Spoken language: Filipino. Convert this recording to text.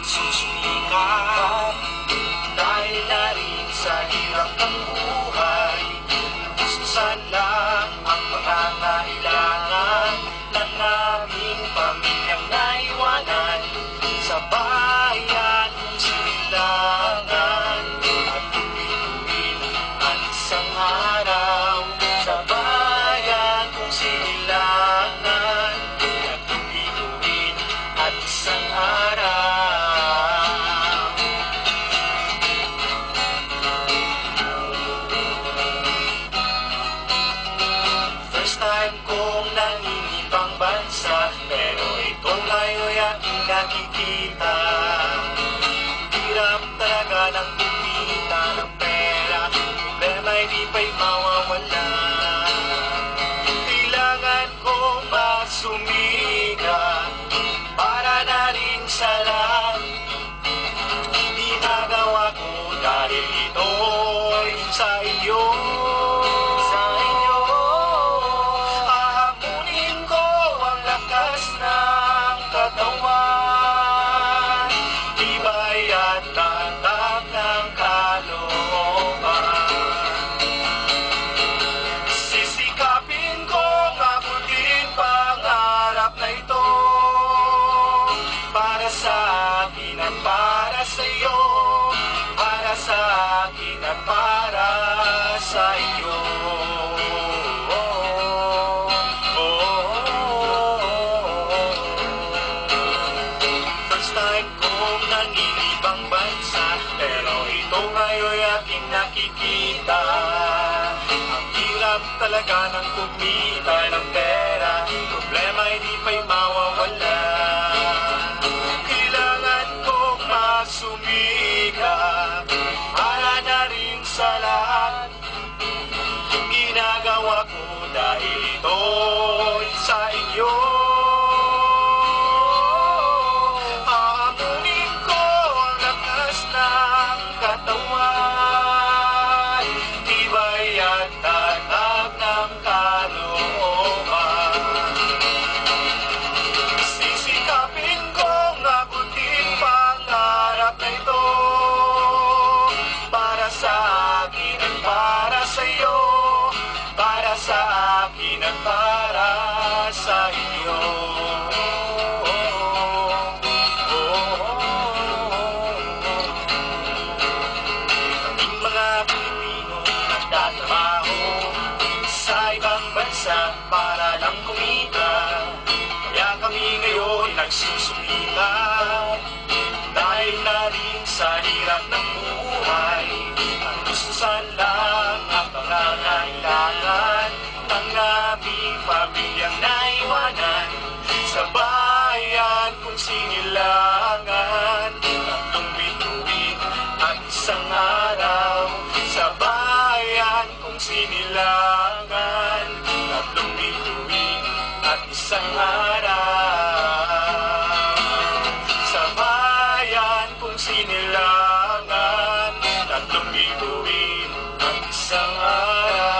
nagsusulikat. Dahil na rin sa hirap ng buhay, gustusan lang ang pangangailangan ng aming pamilyang naiwanan sa bayan kung sinilangan. At tuwid-tuwid at isang araw sa bayan kung sinilangan. At tuwid-tuwid at isang araw. First time kong nangingibang bansa, pero ito ngayon aking nakikita. Hirap talaga ng kumita ng pera, problema hindi pa'y mawawala. Kailangan kong masumikat para na rin sa lahat. Ginagawa ko dahil ito'y sa iyo. Sa iyo, hahamunin ko ang lakas ng katawan, tibay at tatag ng kalooban. Sisikapin kong abutin pangarap na ito, para sa akin at para sa iyo, para sa akin at para sa iyo. First time kong nangingibang bansa, pero ito ngayon aking nakikita. Ang hirap talaga ng kumita ng pera, problema hindi pa'y mawawala. Kailangan kong masumikat para na rin sa lahat. Ginagawa ko dahil ito'y sa iyo. Hahamunin ko ang lakas ng katawan, tibay at tatag ng kalooban. Sisikapin kong abutin pangarap na ito, para sa akin at para sa iyo, para sa akin at para sa iyo. Kaming mga Pilipino nagtatrabaho sa ibang bansa para lang kumita, kaya kami ngayon nagsusulikat. Dahil na rin sa hirap ng buhay, ang gustusan lang ang pangangailangan ng aming pamilyang naiwanan sa bayan kung sinilangan. Tatlong bituin at isang araw sa bayan kung sinilangan. Tatlong bituin at isang araw sa bayan kung sinilangan. Tatlong bituin at isang araw.